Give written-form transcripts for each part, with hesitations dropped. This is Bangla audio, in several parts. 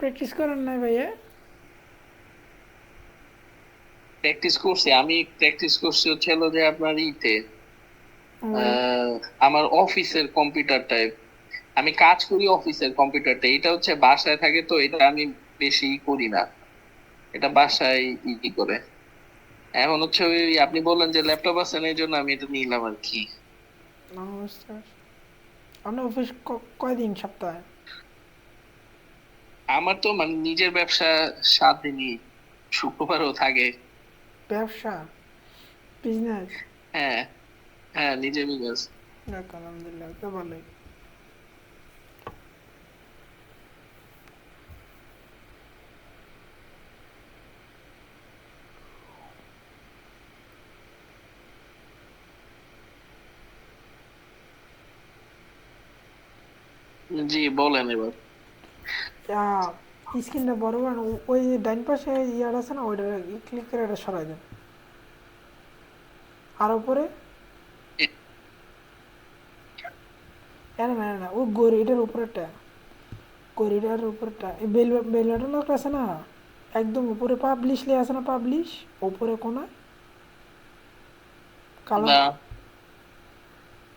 প্র্যাকটিস করেন নাই ভাইয়া? প্র্যাকটিস করছি, আমি প্র্যাকটিস করছি হচ্ছে হলো যে আপনার ইতে ওই আহ, আমার অফিসের কম্পিউটারটায়। আমি কাজ করি অফিসের কম্পিউটারটা, এটা হচ্ছে বাসায় থাকে তো এটা আমি বেশি করি না, এটা বাসায় করে। এখন হচ্ছে ওই আপনি বললেন যে ল্যাপটপ আছে না, এই জন্য আমি এটা নিলাম আর কি। নমস্কার। আপনার অফিস কয়দিন সপ্তাহে? আমার তো মানে নিজের ব্যবসা 7 দিনই, শুক্রবারও থাকে। ব্যবসা, বিজনেস? হ্যাঁ, হ্যাঁ, নিজের বিজনেস। যাক আলহামদুলিল্লাহ, তো ভালোই। জি, বলেন এবার। স্ক্রিনটা বড় করেন, ওই যে ডাইন পাশে ইয়ার আছে না, ওইটা ক্লিক করে এটা সরাই দেন। আর উপরে এ- এনে না, এনে না, ও গড়িটার উপরেরটা, গড়িটার উপরেরটা, এই বেল বাটন একটা আছে না, একদম উপরে পাবলিশ লে আছে না, পাবলিশ উপরে কোনা কালো, না।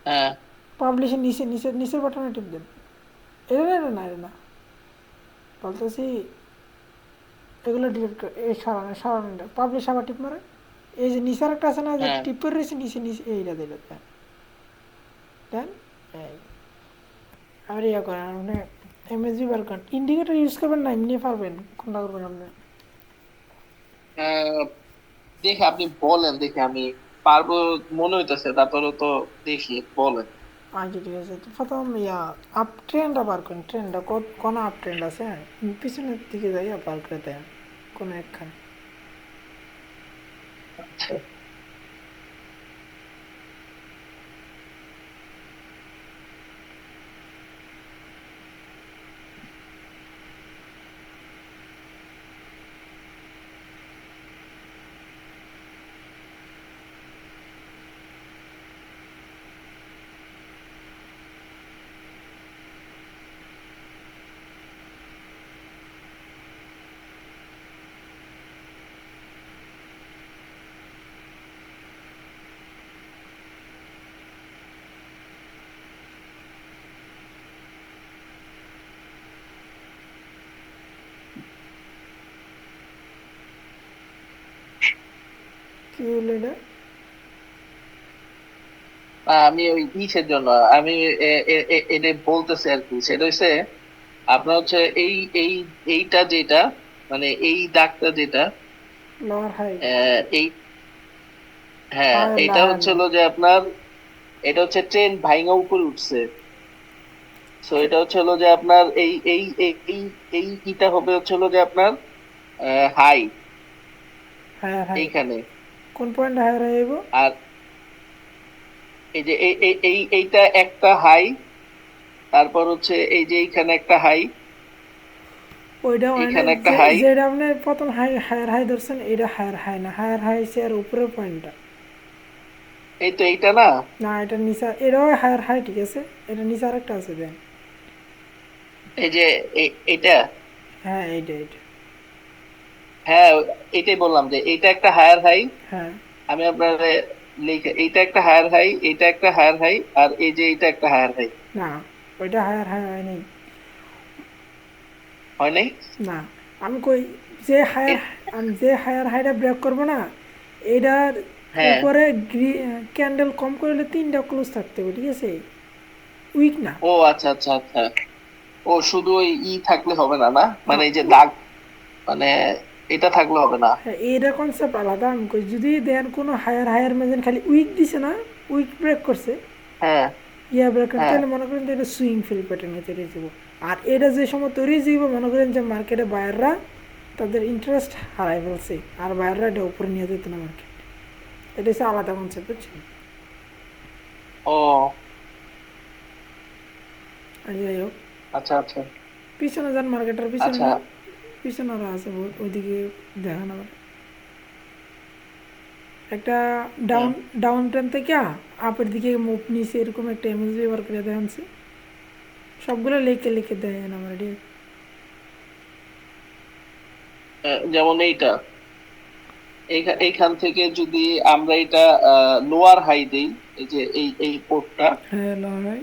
হ্যাঁ, পাবলিশের নিচে নিচে নিচের বাটনে টিপ দেন। এটা না, এটা না, এটা না, বলতেছি এগুলো ডিলিট করে এই সরানো সরানোটা পাবলিশ আবার টিপ মারে। এই যে নিচের একটা আছে না, যে হ্যাঁ। টিপ করে রয়েছে নিচে নিচে, এইটা দিলে দেন। দেন এই আর ইয়া করেন আপনি, এমএসবি বার করেন, ইন্ডিকেটর ইউজ করবেন না, এমনি পারবেন কোনটা করবেন আপনি? আহ, দেখে আপনি বলেন, দেখে আমি পারবো মনে হইতেছে, তারপরে তো দেখি, বলেন। আচ্ছা ঠিক আছে, তো প্রথম ইয়া আপ ট্রেন্ডটা বার করেন, ট্রেন্ডটা কোন আপ ট্রেন্ড আছে, হ্যাঁ পিছনের দিকে যাই বার করে দেন কোনো একখানে। আচ্ছা। কি হলো এটা? আমি ওই ইসের জন্য আমি এটা বলতেছি আর কি, সেটা হচ্ছে আপনার হচ্ছে এই এই এইটা যেটা, মানে এই দাগটা যেটা, লোয়ার হাই, এই, হ্যাঁ, হাই এটা লাহার হচ্ছে লা, হলো যে আপনার, এটা হচ্ছে ট্রেন ভাইঙা উপরে উঠছে। তো এটা হচ্ছে হলো যে আপনার এই এই এই এই এই ইটা হবে হচ্ছে হলো যে আপনার হাই হায়ার হাই, এইখানে। কোন পয়েন্ট হায়ার হাই হইব? আর এই যে এইটা একটা হাই, তারপর হচ্ছে এই যে এইখানে একটা হাই, ওইটা মানে এইখানে একটা হাই। যেটা আপনি প্রথম হাই হায়ার হাই ধরছেন, এটা হায়ার হাই না, হায়ার হাই হচ্ছে আর উপরের পয়েন্টটা। এই তো এইটা না। না, এটা নিচা, এটাও হায়ার হাই ঠিক আছে, এটা নিচে আরেকটা আছে দেন। এই যে এইটা। হ্যাঁ এইটা এইটা, হ্যাঁ, এটাই বললাম যে এইটা একটা হায়ার হাই। হ্যাঁ। আমি আপনার লিখে, এইটা একটা হায়ার হাই, এইটা একটা হায়ার হাই, আর এই যে এইটা একটা হায়ার হাই। না, ওইটা হায়ার হাই হয় নাই। হয় নাই? না, আমি কই, যে হায়ার, এ- আমি যে হায়ার হাইটা ব্রেক করবো না, এটার হ্যাঁ। উপরে ক্যান্ডেল কম করলে তিনটা ক্লোজ থাকতে হবে ঠিক আছে, উইক না। ও আচ্ছা, আচ্ছা, আচ্ছা। ও শুধু ওই থাকলে হবে না, না না মানে এই যে দাগ, মানে এটা থাকলে হবে না। হ্যাঁ, এইটা কনসেপ্ট আলাদা। আমি কই যদি দেন কোনো হায়ার হায়ার মেজেন খালি উইক দিছে না, উইক ব্রেক করছে, হ্যাঁ, ইয়া ব্রেক করতে, হ্যাঁ। তাহলে মনে করেন যে এটা সুইং ফিল প্যাটার্নে তৈরি যাব। আর এটা যে সময় তৈরি যাব, মনে করেন যে মার্কেটে বায়াররা তাদের ইন্টারেস্ট হারাই ফেলছে, আর বায়াররা এটা উপরে নিয়ে যেত না মার্কেট, এটা হচ্ছে আলাদা কনসেপ্ট বুঝছেন। ও আর যাই হোক, আচ্ছা, আচ্ছা, পিছনে যান, মার্কেটের পিছনে আচ্ছা। যান, পিছনে আরো আছে বহুত, ওইদিকে দেখান আবার। একটা হুম। ডাউন, ডাউন ট্রেন থেকে আপের দিকে মুভ নিছে, এরকম একটা এমএস ব্যবহার করে দেখাচ্ছে। সবগুলো লিখে লিখে দেন আমার এটি। যেমন এইটা, এইখান থেকে যদি আমরা এটা লোয়ার হাই দেই, এই যে এই পোর্টটা, হ্যাঁ লোয়ার হাই,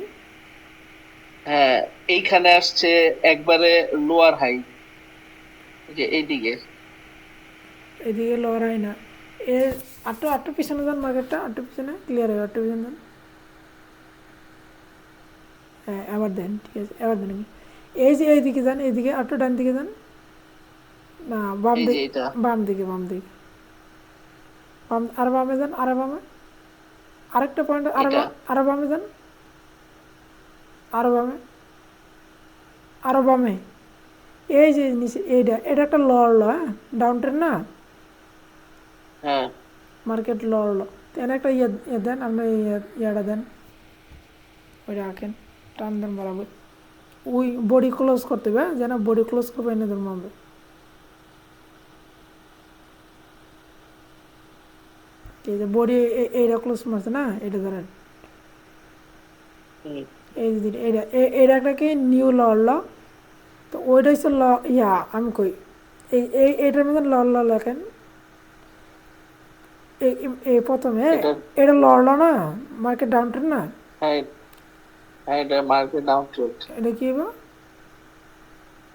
হ্যাঁ, এইখানে আসছে একবারে লোয়ার হাই, যে এইদিকে। এদিকে লোয়ার হাই না, এ আটটু আটটু পিছনে যান, মার্কেটটা আটটু পিছনে ক্লিয়ার হবে, আটটু পিছনে যান। হ্যাঁ এবার দেন, ঠিক আছে এবার দেন। এই যে এইদিকে যান, এইদিকে আটটু ডান দিকে যান, না বাম এই যে দিকে, এটা, বাম দিকে, বাম দিকে, বাম আর বামে যান, আরো বামে, আরেকটা পয়েন্ট, এটা আরো বামে যান, আরো বামে, আরো বামে। এই যে নিচে এইটা, এটা একটা লর ল, হ্যাঁ ডাউন ট্রেন না, হ্যাঁ, মার্কেট লর ল। তো এনে একটা ইয়ে দেন, আপনার ইয়াটা দেন, ওইটা আঁকেন, টান দেন বরাবর, ওই বডি ক্লোজ করতে হবে, যেন বডি ক্লোজ করবে এনে ধরবো আমরা। এই যে বডি এইটা ক্লোজ মারছে না, এটা ধরেন, হুম, এই যে এইটা এইটা একটা কি নিউ লর ল। তো ওইটা হচ্ছে ল, ইয়া আমি কই এইটার মধ্যে লর ল লেখেন, এই প্রথমে এটা, এটা লর ল না, মার্কেট ডাউন ট্রেন না, হ্যাঁ, হ্যাঁ, এটা মার্কেট ডাউন ট্রেন্ড, এটা কি হবে,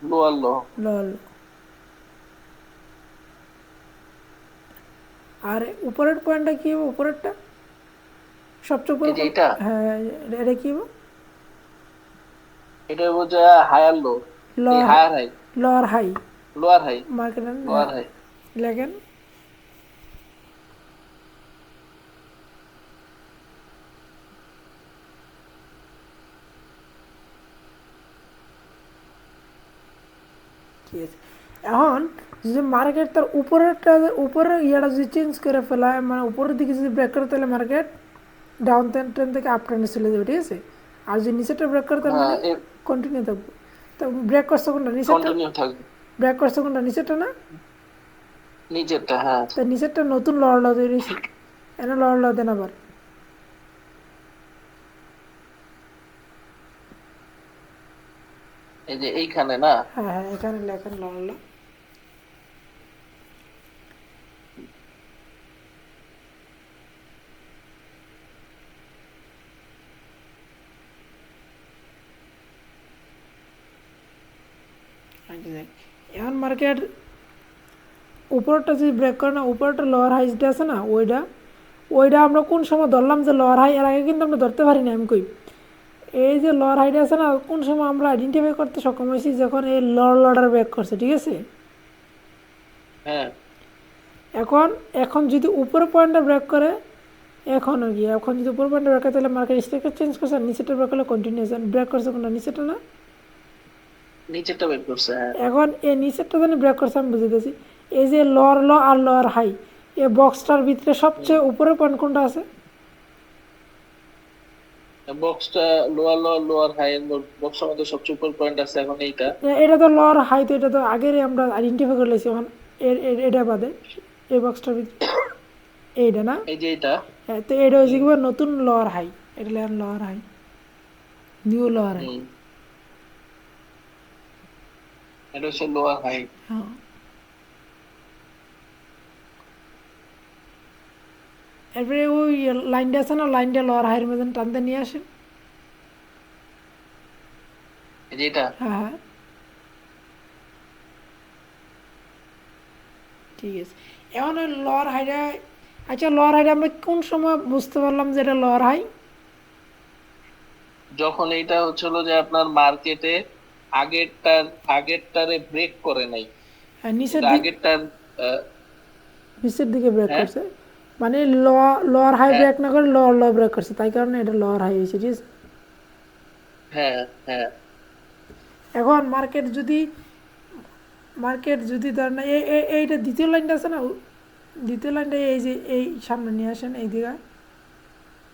লোয়ার লো। লর ল। আর উপরের পয়েন্টটা কি হবে, উপরেরটা সবচেয়ে উপরে এই যে এটা, হ্যাঁ এটা কি হবে, এটা বোঝা হায়ার লো, এই lower, higher high, lower high, lower high, market lower high. লেখেন। ঠিক আছে, এখন যদি মার্কেট তার উপরেরটা, উপরের ইয়াটা যদি চেঞ্জ করে ফেলায়, মানে উপরের দিকে যদি ব্রেক করে, তাহলে মার্কেট ডাউন ট্রেন থেকে আপ ট্রেনে চলে যাবে, ঠিক আছে। আর যদি নিচেরটা ব্রেক করে, তার হ্যাঁ, মানে কন্টিনিউ থাকবে। তো ব্রেক করছে কোনটা, নিচেরটা, কন্টিনিউ থাকবে, ব্রেক করছে কোনটা, নিচেরটা না, নিচেরটা, হ্যাঁ। তাই নিচেরটা নতুন লড় ল তৈরি হয়েছে, এনে লড় ল দেন আবার। এই যে এইখানে না, হ্যাঁ হ্যাঁ এখানে লেখেন লড় ল। এখন মার্কেট উপরটা যদি ব্রেক করে না, উপরটা লোয়ার হাইজটা আছে না, ওইটা ওইটা আমরা কোন সময় ধরলাম যে লোয়ার হাই, এর আগে কিন্তু আমরা ধরতে পারি না, আমি কই এই যে লোয়ার হাইটা আছে না, কোন সময় আমরা আইডেন্টিফাই করতে সক্ষম হয়েছি, যখন এই লড়ার ব্রেক করছে, ঠিক আছে। হ্যাঁ, এখন এখন যদি উপরে পয়েন্টটা ব্রেক করে, এখন আর কি, এখন যদি উপরে পয়েন্টটা ব্রেক করে, তাহলে মার্কেট স্ট্রাকচার চেঞ্জ করছে, আর নিচেটা ব্রেক করলে কন্টিনিউশন ব্রেক করছে কোনটা, নিচেটা না। নিচেরটা বের করছে, হ্যাঁ। এখন এই নিচেরটা জানি ব্রেক করছে, আমি বুঝতেছি। এই যে লোয়ার ল আর লোয়ার হাই, এই বক্সটার ভিতরে সবচেয়ে উপরে পয়েন্ট কোনটা আছে, বক্সটা লোয়ার লো, লোয়ার হাই এর বক্সের মধ্যে সবচেয়ে উপর পয়েন্ট আছে এখন এইটা। এটা তো লোয়ার হাই, তো এটা তো আগেরই আমরা আইডেন্টিফাই করে লেছি, এখন এটা বাদে এই বক্সটার ভিতরে এইটা না। এই যে এইটা, হ্যাঁ, তো এটা হচ্ছে কি নতুন লোয়ার হাই, এটা লেখেন lower high, new lower high. হুম, এটা হচ্ছে লোয়ার হাই। হ্যাঁ, এরপরে ওই লাইনটা আছে না, লাইনটা লোয়ার হাইয়ের মধ্যে টানতে নিয়ে আসেন। এই যে এটা, হ্যাঁ হ্যাঁ ঠিক আছে। এখন ওই লোয়ার হাইটা, আচ্ছা লোয়ার হাইটা আমরা কোন সময় বুঝতে পারলাম যে এটা লোয়ার হাই, যখন এইটা হচ্ছিল যে আপনার মার্কেটে আগেরটার আগেরটারে ব্রেক করে নাই, নিচের এটা দিক, আগেরটার, আহ, নিচের দিকে ব্রেক হ্যাঁ, করছে, মানে লোয়ার হাই হ্যাঁ, ব্রেক না করে লোয়ার লো ব্রেক করছে, তাই কারণে এটা লোয়ার হাই হয়েছে, ঠিক আছে। হ্যাঁ, হ্যাঁ, এখন মার্কেট যদি ধর না, এইটা দ্বিতীয় লাইনটা আছে না, দ্বিতীয় লাইনটা এই যে এই সামনে নিয়ে আসেন, এই দিকে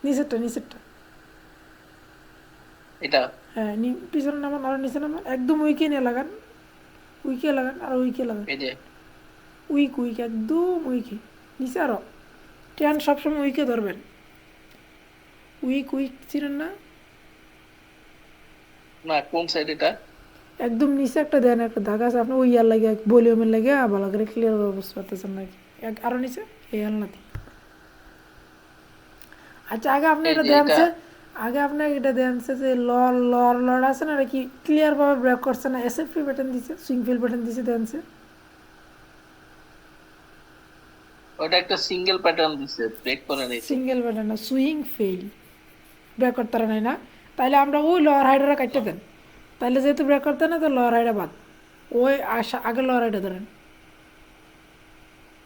নিচেরটা, নিচেরটা, এটা, হ্যাঁ পিছনে নামান, আরো নিচে নামান, একদম উইকে নিয়ে লাগান, উইকে লাগান, আর উইকে লাগান, এই যে উইক উইক একদম উইকে, নিচে আরো ট্যান সবসময় উইকে ধরবেন, উইক উইক চিনেন না, না, কোন সাইড এটা? একদম নিচে একটা দেন, একটা দাগ আছে, আপনি ওই ইয়ার লাগে ভলিউমের লাগে ভালো করে ক্লিয়ার করে বুঝতে পারতেছেন নাকি? আরো নিচে এই আলনাতে। আচ্ছা আগে আপনি এই এটা যে এটা দেনছে, আগে আপনি এটা দেনছে যে লর লর লর আছে না, এটা কি ক্লিয়ার ভাবে ব্রেক করছে না? এসএফপি বাটন দিছে, সুইং ফিল বাটন দিছে দেনছে। ওটা একটা সিঙ্গেল প্যাটার্ন দিছে, ব্রেক করে নিছে। সিঙ্গেল বাটন না, সুইং ফেল, ব্রেক করতে নাই না? তাইলে আমরা ওই লোয়ার হাইডারে কাটতে দেন। তাইলে যেহেতু ব্রেক করতে না, তো লোয়ার হাইডা বাদ। ওই আগে লোয়ার হাইডা ধরেন।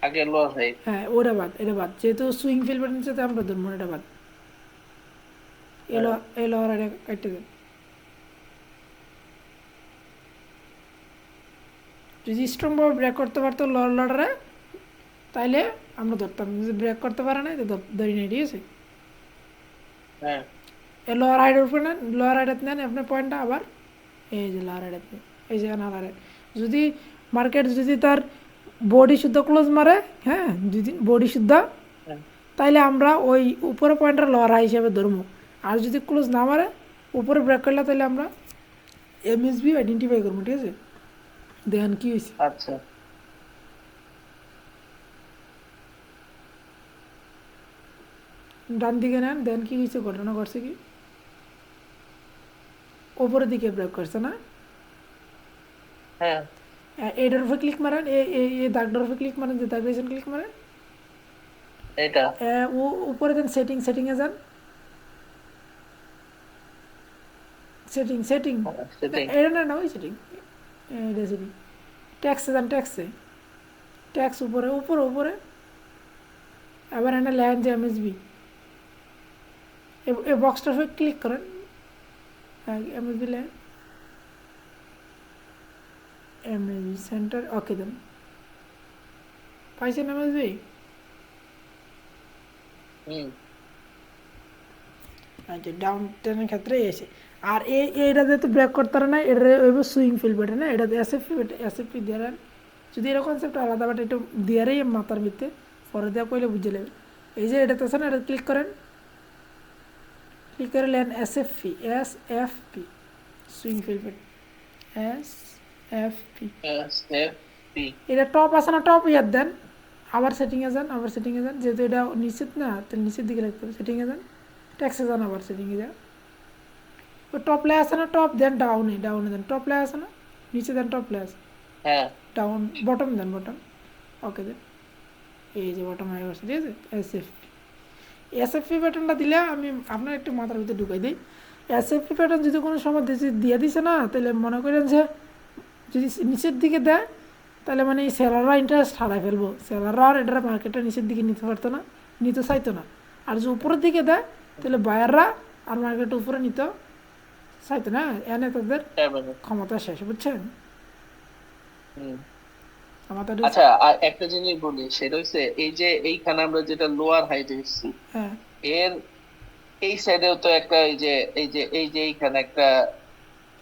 আগে লস হয়। হ্যাঁ ওটা বাদ, এটা বাদ, যেহেতু সুইং ফিল বাটন সাথে আমরা ধরবো, এটা বাদ। এলো হ্যাঁ, এলো আর এটা কাটতে দেন। যদি স্ট্রং ভাবে ব্রেক করতে পারতো লর লডারে, তাইলে আমরা ধরতাম। যদি ব্রেক করতে পারে না, তো ধরি নাই, ঠিক আছে? হ্যাঁ, এই লোয়ার হাইডের উপরে নেন, লোয়ার হাইডার নেন আপনার পয়েন্টটা, আবার এই যে লোয়ার হাইডার নেন, এই যে লোয়ার হাইড। যদি মার্কেট যদি তার বডি শুদ্ধ ক্লোজ মারে, হ্যাঁ যদি বডি শুদ্ধ, হ্যাঁ। তাইলে আমরা ওই উপরে পয়েন্টটা লোয়ার হাই হিসাবে ধরবো। আর যদি ক্লোজ না মারে, উপরে ব্রেক করলে, তাহলে আমরা এমএসবি আইডেন্টিফাই করবো, ঠিক আছে? দেখেন কি হয়েছে। আচ্ছা, ডান দিকে নেন, দেন কি হয়েছে, ঘটনা ঘটছে কি? ওপরের দিকে ব্রেক করছে না? হ্যাঁ, এটার উপরে ক্লিক মারেন, এই দাগটার উপরে ক্লিক মারেন, যে দাগ দিয়েছেন ক্লিক মারেন। এটা ও উপরে দেন সেটিংয়ে যান, সেটিং সেটাই। এটা না, না ওই সেটিং, এটা সেটিং, ট্যাক্সে যান, ট্যাক্স উপরে উপরে উপরে, আবার এনে লেন যে এমএসবি, এই বক্সটার উপরে ক্লিক করেন, এমএসবি লেন, এমএসবি সেন্টার, ওকে দেন। পাইছেন এমএসবি? হুম, আচ্ছা, ডাউন টেনের ক্ষেত্রে এসে, আর এইটা যেহেতু ব্রেক করতে পারে না, এটা ওইভাবে সুইং ফিল বেটে না, এটা এসএফপি দিয়ে দেন। যদি এরকম কনসেপ্ট আলাদা, বাট একটু দিয়ারই মাথার ভিতরে পরে দেওয়া কইলে বুঝে নেবেন। এই যে এটাতে আছে না, এটা ক্লিক করেন, ক্লিক করে নেন SFP, swing fail bet, SFP. Save P. এটা টপ আছে না, টপ ইয়ার দেন, আবার সেটিংয়ে যান, যেহেতু এটা নিচের না, তাহলে নিচের দিকে রাখতে হবে, সেটিংয়ে যান, ট্যাক্সে যান, আবার সেটিংয়ে যান। ওই টপ লে আছে না, টপ দেন, ডাউনে দেন, টপ লে আছে না, নিচে দেন, টপ লে আছে, হ্যাঁ, ডাউন, বটম দেন, বটম, ওকে দেন। এই যে বটম হয়ে গেছে, ঠিক আছে? এসএফপি প্যাটার্নটা দিলে আমি আপনার একটু মাথার ভিতরে ঢুকাই দিই। এসএফপি প্যাটার্ন যদি কোনো সময় দিয়ে দিছে না, তাহলে মনে করেন যে যদি নিচের দিকে দেয়, তাহলে মানে এই সেলাররা ইন্টারেস্ট হারাই ফেলবো, সেলাররা আর এটা মার্কেটটা নিচের দিকে নিতে পারতো না, নিতে চাইতো না। আর যদি উপরের দিকে দেয়, তাহলে বায়াররা আর মার্কেট উপরে নিতে চাইতো না, এনে তাদের সেভেন। ক্ষমতা শেষ, বুঝছেন? হুম। ক্ষমতা আচ্ছা, আর একটা জিনিস বলি, সেটা হচ্ছে এই যে এইখানে আমরা যেটা লোয়ার হাই দেখছি, হ্যাঁ, এর এই সাইডেও তো একটা এই যে এইখানে একটা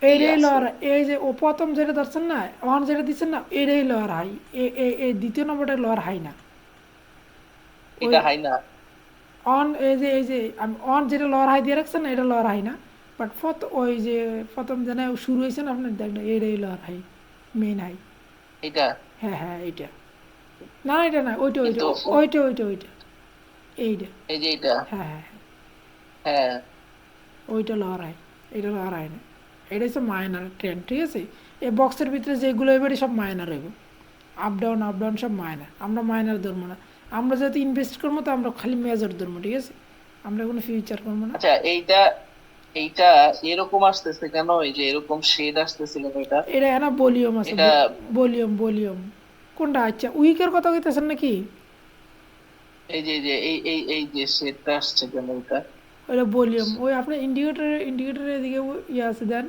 এইটাই আছে। লওয়ার, এই যে ও প্রথম যেটা ধরছেন না, অন যেটা দিচ্ছেন না, এটাই লওয়ার হাই, এই দ্বিতীয় নম্বরটা লওয়ার হাই না। ওই এটা হাই না? অন, এই যে আমি অন যেটা লওয়ার হাই দিয়ে রাখছেন না, এটা লওয়ার হাই না, বাট ওই যে প্রথম যেন শুরু হয়েছে না আপনার, দেখেন এটাই লওয়ার হাই, মেন হাই। এটা হ্যাঁ হ্যাঁ, এইটা না, না এটা না, ওইটা ওইটা কিন্তু ওইটা ওইটা ওইটা এইটা, এই যে এটা। হ্যাঁ হ্যাঁ হ্যাঁ, হ্যাঁ, ওইটা লওয়ার হাই, এটা লওয়ার হাই না, এটা হচ্ছে মাইনার ট্রেন্ড, ঠিক আছে? এই বক্সের ভিতরে যেগুলো এবারে সব মাইনার হইব, আপ ডাউন সব মাইনার, আমরা মাইনার ধরবো না। আমরা যেহেতু ইনভেস্ট করবো, তো আমরা খালি মেজর ধরবো, ঠিক আছে? আমরা কোনো ফিউচার করবো না। আচ্ছা, এইটা এইটা এরকম আসতেছে কেন? এই যে এরকম শেড আসতেছে কেন এটা? এটা না ভলিউম আছে, এটা ভলিউম কোনটা? আচ্ছা উইকের কথা কইতেছেন নাকি? এই যে শেডটা আসছে কেন এটা? ওইটা ভলিউম, ওই আপনার ইন্ডিকেটরের এদিকে ইয়ে আছে দেন,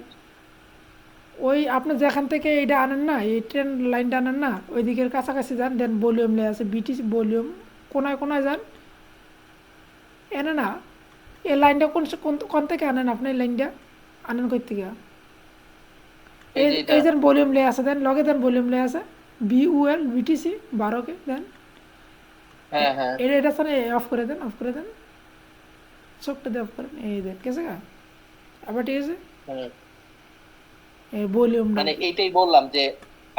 ওই আপনি যেখান থেকে এইটা আনেন না, এই ট্রেন লাইনটা আনেন না, ওই দিকের কাছাকাছি যান, দেন ভলিউম লে আছে, বিটিসি ভলিউম, কোনায় কোনায় যান, এনে না, এই লাইনটা কোন কোন কোন থেকে আনেন আপনি? এই লাইনটা আনেন কই থেকে? এই এই যে এটা। এই যেন ভলিউম লে আছে, দেন লগে দেন ভলিউম লে আছে, বিটিসি 12 কে দেন, হ্যাঁ, হ্যাঁ, এটা স্যার অফ করে দেন, চোখটা দিয়ে অফ করেন, এই দেন, কেসে গা, আবার ঠিক আছে? হ্যাঁ, ভলিউমটা মানে এইটাই বললাম যে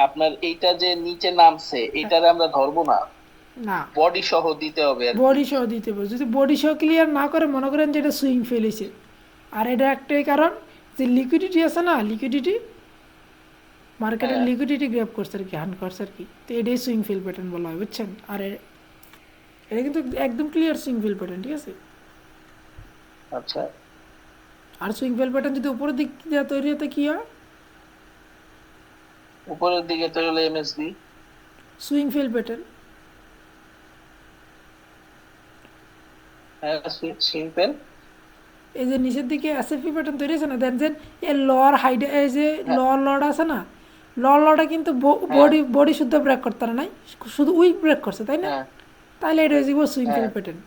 আপনার এইটা যে নিচে নামছে এটারে আমরা ধরবো না, না, বডি সহ দিতে হবে আর কি। বডি সহ দিতে হবে। যদি বডি সহ ক্লিয়ার না করে মনে করেন যে এটা সুইং ফেলেছে, আর এটা একটাই কারণ যে লিকুইডিটি আছে না, লিকুইডিটি মার্কেটের হ্যাঁ লিকুইডিটি গ্র্যাব করছে আর কি, হান্ড করছে আর কি, তো এটাই সুইং ফিল প্যাটার্ন বলা হয়, বুঝছেন। আর এটা কিন্তু একদম ক্লিয়ার সুইং ফিল প্যাটার্ন, ঠিক আছে। আচ্ছা, আর সুইং ফিল প্যাটার্ন যদি উপরের দিক দিয়ে তৈরি হতে কী হয়, উপরের দিকে তো হলো এমএসবি। Swing fail pattern. হ্যাঁ সিম্পল। এই যে নিচের দিকে এসএফপি প্যাটার্ন তৈরি হয়েছে না, দেন যে এই লোয়ার হাইডে এই যে হ্যাঁ লোয়ার লড আছে না, লোয়ার লডে কিন্তু হ্যাঁ বডি বডি শুদ্ধ ব্রেক করতে পারে নাই, শুধু উইক ব্রেক করছে, তাই না। হ্যাঁ তাইলে এটা হয়ে যাবো সুইং হ্যাঁ ফিল প্যাটার্ন।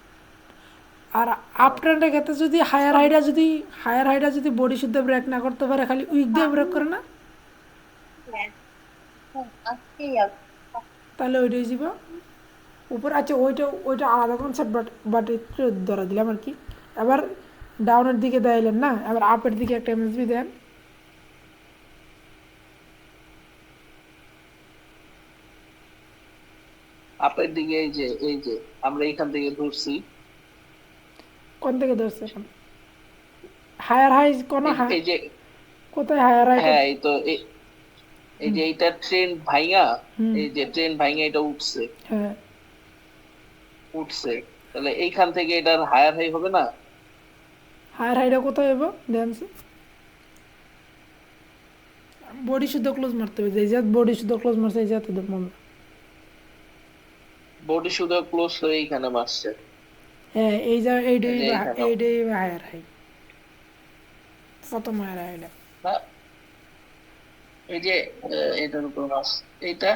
আর আপ হ্যাঁ। ট্রেন্ডের ক্ষেত্রে যদি হায়ার হাইডা যদি বডি শুদ্ধ ব্রেক না করতে পারে, খালি উইক দিয়ে ব্রেক করে না, তাহলে ওইটা হয়ে যাবো উপর। আচ্ছা, ওইটা ওইটা আলাদা কনসেপ্ট, বাট একটু ধরা দিলাম আর কি। এবার ডাউনের দিকে দেখাইলেন না, এবার আপের দিকে একটা এমএসবি দেন। আপের দিকে এই যে আমরা এখান থেকে ধরছি। কোন থেকে ধরছে এখন? হায়ার হাই কোন এই যে কোথায় হায়ার হাই? হ্যাঁ এই তো এই যে এইটা ট্রেন্ড ভাইঙা, হুম, এই যে ট্রেন্ড ভাইঙা এটা উঠছে হ্যাঁ। উঠছে, তাহলে এইখান থেকে এটার হায়ার হাই হবে না? হায়ার হাইটা কোথায় হইব ড্যান্সে? বডি শুদ্ধ ক্লোজ মারতে হবে, যে জাত বডি শুদ্ধ ক্লোজ মারছে এই জাত দেখলাম। বডি শুধু ক্লোজ হয়ে এইখানে মারছে। হ্যাঁ, এই যা এই এইটাই যে এইখানে এইটাই হায়ার হাই, প্রথম হায়ার হাইটা। না, এই যে এটার উপর মাস এইটা।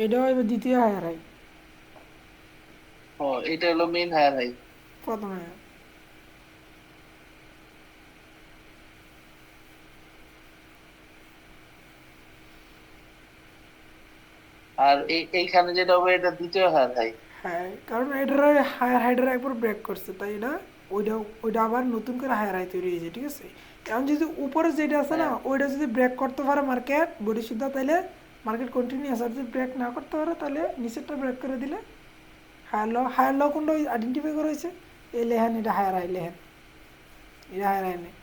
এটা হইব দ্বিতীয় হায়ার হাই, ও এটা হলো মেইন হায়ার হাই। প্রথম হায়ার। আর এইখানে যেটা হবে এটা দ্বিতীয় হায়ার হাই। হ্যাঁ, কারণ এটার হায়ার হাইটার একবার ব্রেক করছে, তাই এটা ওইটা ওইটা আবার নতুন করে হায়ার হাই তৈরি হয়েছে, ঠিক আছে। এখন যদি উপরে যেটা আছে না, হ্যাঁ ওইটা যদি ব্রেক করতে পারে মার্কেট বডি সুদ্ধা, তাহলে মার্কেট কন্টিনিউয়াস। আর যদি ব্রেক না করতে পারে, তাহলে নিচেরটা ব্রেক করে দিলে হায়ার ল কোনটা আইডেন্টিফাই করা হয়েছে, এই লেহেন, এটা হায়ার হাই লেহেন, এটা হায়ার হাই নেই,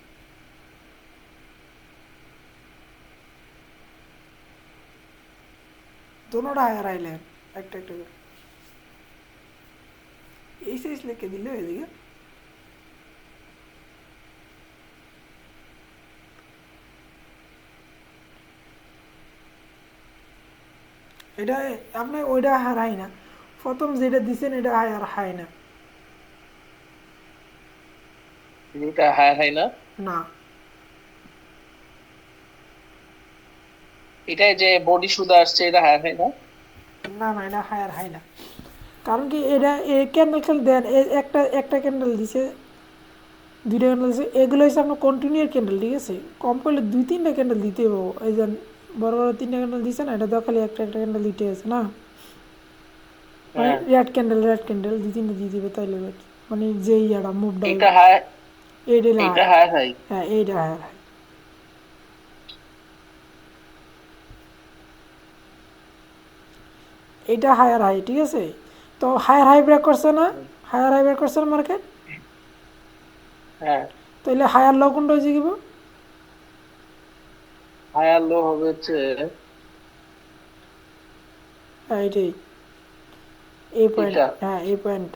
দোনোটা হায়ার হাই লেহেন, একটা একটা করে এই সাইজ লিখে দিলে এদিকে। এটা আপনি ওইটা হায়ার হাই না, প্রথম যেটা দিছেন এটা হায়ার হাই না। এটা হায়ার হাই না। না, এটা যে বডি শুধু আসছে এটা হায়ার হাই না। না, না, এটা হায়ার হাই না। কারণ কি, এটা ক্যান্ডেল খেল দেন, একটা একটা ক্যান্ডেল দিছে, দুইটা ক্যান্ডেল দিছে, এগুলো হচ্ছে আপনার কন্টিনিউয়ার ক্যান্ডেল, ঠিক আছে। কম করলে 2-3টা ক্যান্ডেল দিতে হবে। এই যে বড় বড় 3টা ক্যান্ডেল দিছে না, এটা তো খালি একটা একটা ক্যান্ডেল দিতে আছে না, মানে হ্যাঁ রেড ক্যান্ডেল 2-3টা দিয়ে দিবে, তাইলে মানে যে ইয়াটা মুভটা এটা হায়ার, এইটা এটা হায়ার হাই। হ্যাঁ, এইটা হায়ার হাই, এইটা হায়ার হাই, ঠিক আছে। তো হায়ার হাই ব্রেক করছে না, হায়ার হাই ব্রেক করছে না মার্কেট, হ্যাঁ তাইলে হায়ার ল কোনটা হয়েছে কি? হায়ার লো হবে হচ্ছে হ্যাঁ, এইটাই, এই পয়েন্ট, এটা। হ্যাঁ এই পয়েন্ট।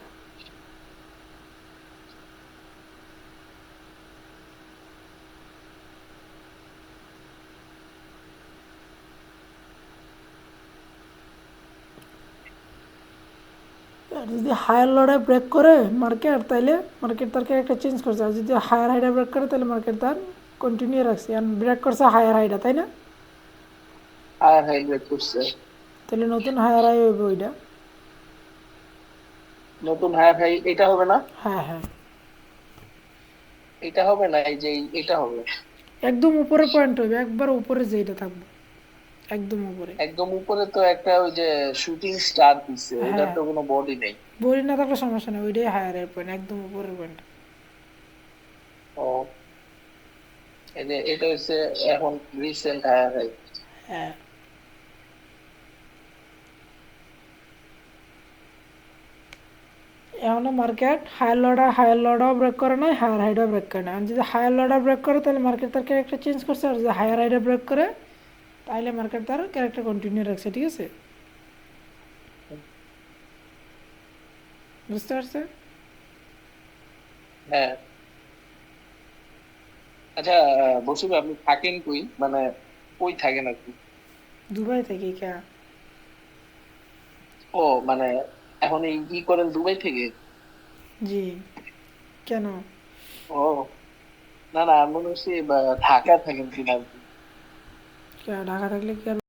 আর যদি হায়ার লড়াই ব্রেক করে মার্কেট, তাইলে মার্কেট তার একটা চেঞ্জ করছে। আর যদি হায়ার হাইটা ব্রেক করে, তাহলে মার্কেট তার কন্টিনিউ রাখছে, আর ব্রেক করছে হায়ার হাইটা, তাই না। হায়ার হাই ব্রেক করছে। তাহলে নতুন হায়ার হাই হইব ওইটা। নতুন হায়ার হাই এটা হবে না। হ্যাঁ, হ্যাঁ, এটা হবে না, এই যে এটা হবে। একদম উপরে পয়েন্ট হইবে, একবার উপরে যেটা থাকবে, একদম উপরে। একদম উপরে তো একটা ওই যে শুটিং স্টার দিছে, এটার হ্যাঁ, তো কোনো বডি নেই। বড়ি না থাকলে সমস্যা নেই, ওইটাই হায়ার এর পয়েন্ট, একদম উপরের পয়েন্ট। ও এই যে এটা হচ্ছে এখন রিসেন্ট হায়ার হয়। হ্যাঁ, এখনো মার্কেট হায়ার লটাও ব্রেক করে নাই, হায়ার হাইডও ব্রেক করে না। আর যদি হায়ার লটা ব্রেক করে তাহলে মার্কেট তার ক্যারেক্টার চেঞ্জ করছে, আর যদি হায়ার হাইডে ব্রেক করে তাহলে মার্কেট তার ক্যারেক্টার কন্টিনিউ রাখছে। ঠিক আছে, বুঝতে পারছেন? হ্যাঁ। আচ্ছা, বসু ভাই, আপনি থাকেন কই, মানে কই থাকেন আর কি? দুবাই থেকে কে? ও, মানে এখন এই ই করেন দুবাই থেকে? জি, কেন? ও, না না, আমি মনে হচ্ছে ঢাকা থাকেন কিনা আর কি। কে ঢাকা থাকলে কি আর